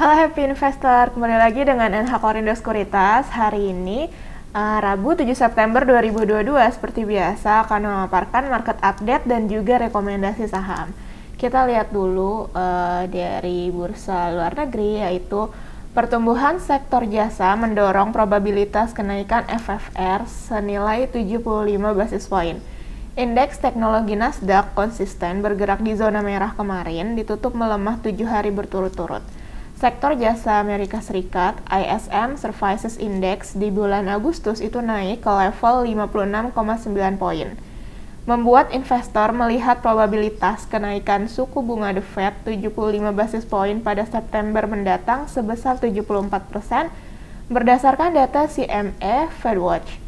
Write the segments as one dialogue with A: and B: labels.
A: Halo Happy Investor, kembali lagi dengan NH Korindo Sekuritas. Hari ini Rabu 7 September 2022 seperti biasa akan memaparkan market update dan juga rekomendasi saham. Kita lihat dulu dari bursa luar negeri, yaitu pertumbuhan sektor jasa mendorong probabilitas kenaikan FFR senilai 75 basis point. Indeks teknologi Nasdaq konsisten bergerak di zona merah kemarin, ditutup melemah 7 hari berturut-turut. Sektor jasa Amerika Serikat, ISM Services Index di bulan Agustus itu naik ke level 56,9 poin, membuat investor melihat probabilitas kenaikan suku bunga The Fed 75 basis poin pada September mendatang sebesar 74% berdasarkan data CME FedWatch.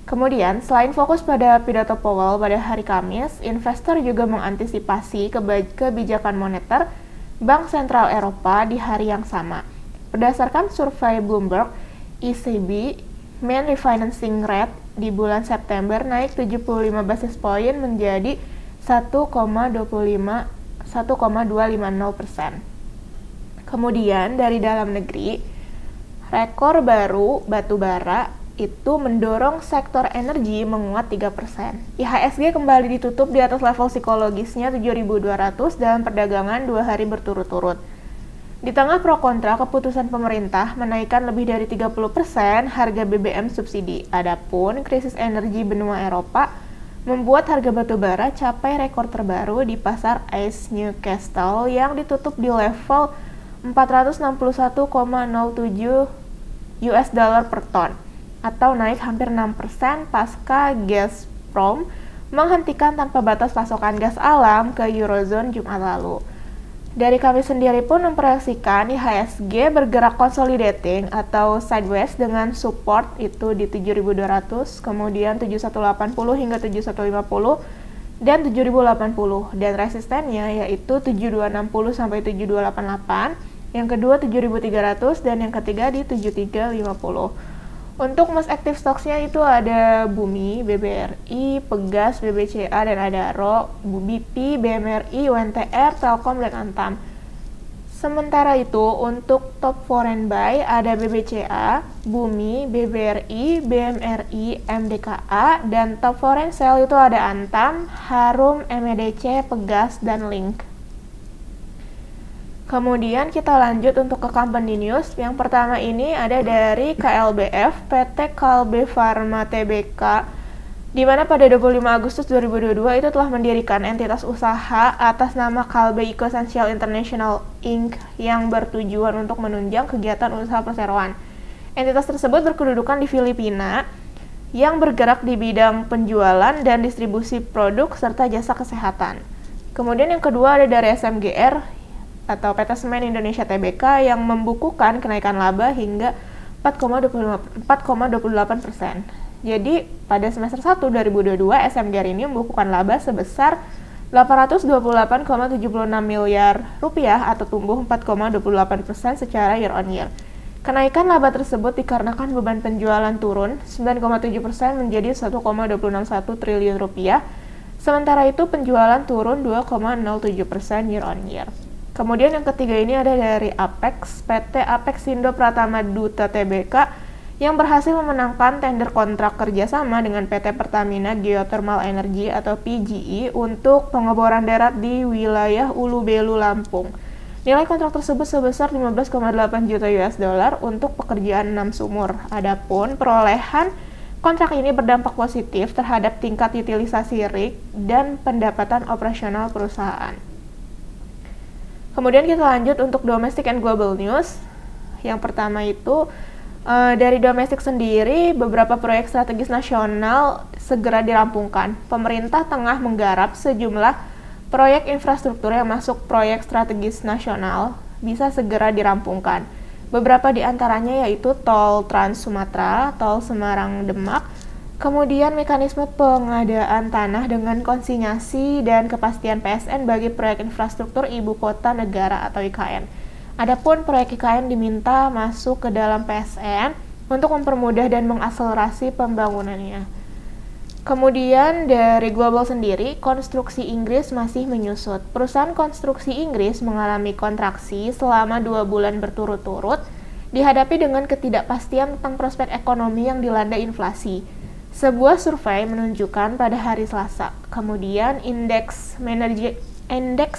A: Kemudian, selain fokus pada pidato Powell pada hari Kamis, investor juga mengantisipasi kebijakan moneter Bank Sentral Eropa di hari yang sama. Berdasarkan survei Bloomberg, ECB main refinancing rate di bulan September naik 75 basis poin menjadi 1,250%. Kemudian dari dalam negeri, rekor baru batubara itu mendorong sektor energi menguat 3%. IHSG kembali ditutup di atas level psikologisnya 7.200 dalam perdagangan 2 hari berturut-turut. Di tengah pro kontra keputusan pemerintah menaikkan lebih dari 30% harga BBM subsidi. Adapun krisis energi benua Eropa membuat harga batubara capai rekor terbaru di pasar ICE Newcastle yang ditutup di level 461,07 US dollar per ton, atau naik hampir 6% pasca Gazprom menghentikan tanpa batas pasokan gas alam ke Eurozone Jumat lalu. Dari kami sendiri pun memproyeksikan IHSG bergerak consolidating atau sideways dengan support itu di 7.200, kemudian 7.180 hingga 7.150 dan 7.080, dan resistennya yaitu 7.260 sampai 7.288, yang kedua 7.300 dan yang ketiga di 7.350. Untuk most active stocks-nya itu ada Bumi, BBRI, Pegas, BBCA, dan Adaro, BP, BMRI, UNTR, Telkom, dan Antam. Sementara itu, untuk top foreign buy ada BBCA, Bumi, BBRI, BMRI, MDKA, dan top foreign sell itu ada Antam, Harum, MEDC, Pegas, dan Link. Kemudian kita lanjut untuk ke company news. Yang pertama ini ada dari KLBF, PT Kalbe Pharma Tbk, di mana pada 25 Agustus 2022 itu telah mendirikan entitas usaha atas nama Kalbe Eco-Essential International Inc. yang bertujuan untuk menunjang kegiatan usaha perseroan. Entitas tersebut berkedudukan di Filipina yang bergerak di bidang penjualan dan distribusi produk serta jasa kesehatan. Kemudian yang kedua ada dari SMGR atau PT Semen Indonesia Tbk yang membukukan kenaikan laba hingga 4,28%. Jadi pada semester 1 2022 SMGR ini membukukan laba sebesar 828,76 miliar rupiah atau tumbuh 4,28% secara year on year. Kenaikan laba tersebut dikarenakan beban penjualan turun 9,7% menjadi 1,261 triliun rupiah, sementara itu penjualan turun 2,07% year on year. Kemudian yang ketiga ini ada dari Apex, PT Apex Indo Pratama Duta Tbk yang berhasil memenangkan tender kontrak kerjasama dengan PT Pertamina Geothermal Energy atau PGE untuk pengeboran darat di wilayah Ulu Belu, Lampung. Nilai kontrak tersebut sebesar 15,8 juta US dollar untuk pekerjaan 6 sumur. Adapun perolehan kontrak ini berdampak positif terhadap tingkat utilisasi rig dan pendapatan operasional perusahaan. Kemudian kita lanjut untuk domestic and global news. Yang pertama itu dari domestik sendiri, beberapa proyek strategis nasional segera dirampungkan. Pemerintah tengah menggarap sejumlah proyek infrastruktur yang masuk proyek strategis nasional bisa segera dirampungkan. Beberapa di antaranya yaitu Tol Trans Sumatera, Tol Semarang Demak, kemudian mekanisme pengadaan tanah dengan konsinyasi dan kepastian PSN bagi proyek infrastruktur Ibu Kota Negara atau IKN. Adapun proyek IKN diminta masuk ke dalam PSN untuk mempermudah dan mengakselerasi pembangunannya. Kemudian dari global sendiri, konstruksi Inggris masih menyusut. Perusahaan konstruksi Inggris mengalami kontraksi selama 2 bulan berturut-turut, dihadapi dengan ketidakpastian tentang prospek ekonomi yang dilanda inflasi. Sebuah survei menunjukkan pada hari Selasa. Kemudian indeks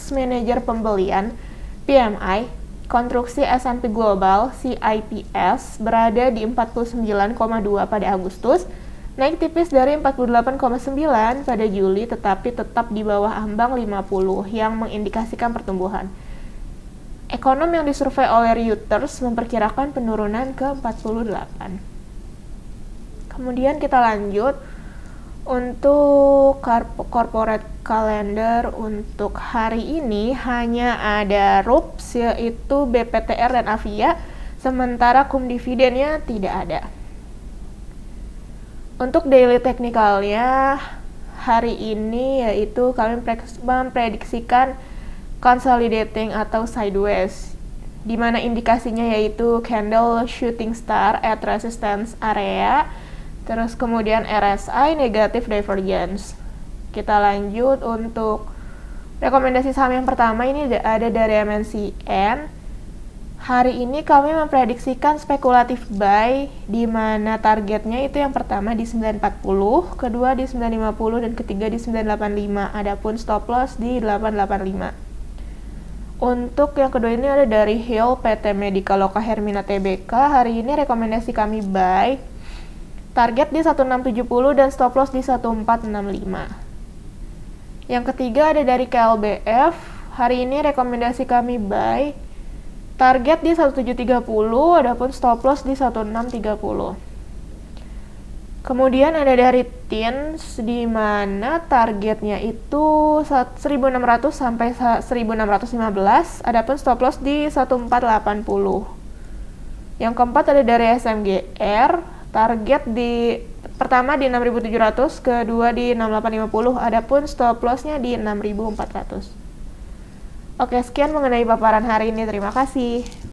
A: manajer pembelian PMI konstruksi S&P Global CIPS berada di 49,2 pada Agustus, naik tipis dari 48,9 pada Juli, tetapi tetap di bawah ambang 50 yang mengindikasikan pertumbuhan. Ekonom yang disurvei oleh Reuters memperkirakan penurunan ke 48. Kemudian kita lanjut untuk corporate calendar. Untuk hari ini hanya ada RUPS, yaitu BPTR dan Avia, sementara cum dividennya tidak ada. Untuk daily technicalnya hari ini yaitu kami memprediksikan consolidating atau sideways, di mana indikasinya yaitu candle shooting star at resistance area, terus kemudian RSI negative divergence. Kita lanjut untuk rekomendasi saham yang pertama, ini ada dari MNCN. Hari ini kami memprediksikan spekulatif buy, di mana targetnya itu yang pertama di 940, kedua di 950, dan ketiga di 985. Adapun stop loss di 885. Untuk yang kedua ini ada dari Hill PT Medica Loka Hermina Tbk. Hari ini rekomendasi kami buy, target di 1670 dan stop loss di 1465. Yang ketiga ada dari KLBF. Hari ini rekomendasi kami buy, target di 1730, adapun stop loss di 1630. Kemudian ada dari TINS, di mana targetnya itu 1600 sampai 1615, adapun stop loss di 1480. Yang keempat ada dari SMGR, target di pertama di 6700, kedua di 6850, adapun stop loss-nya di 6400. Oke, sekian mengenai paparan hari ini. Terima kasih.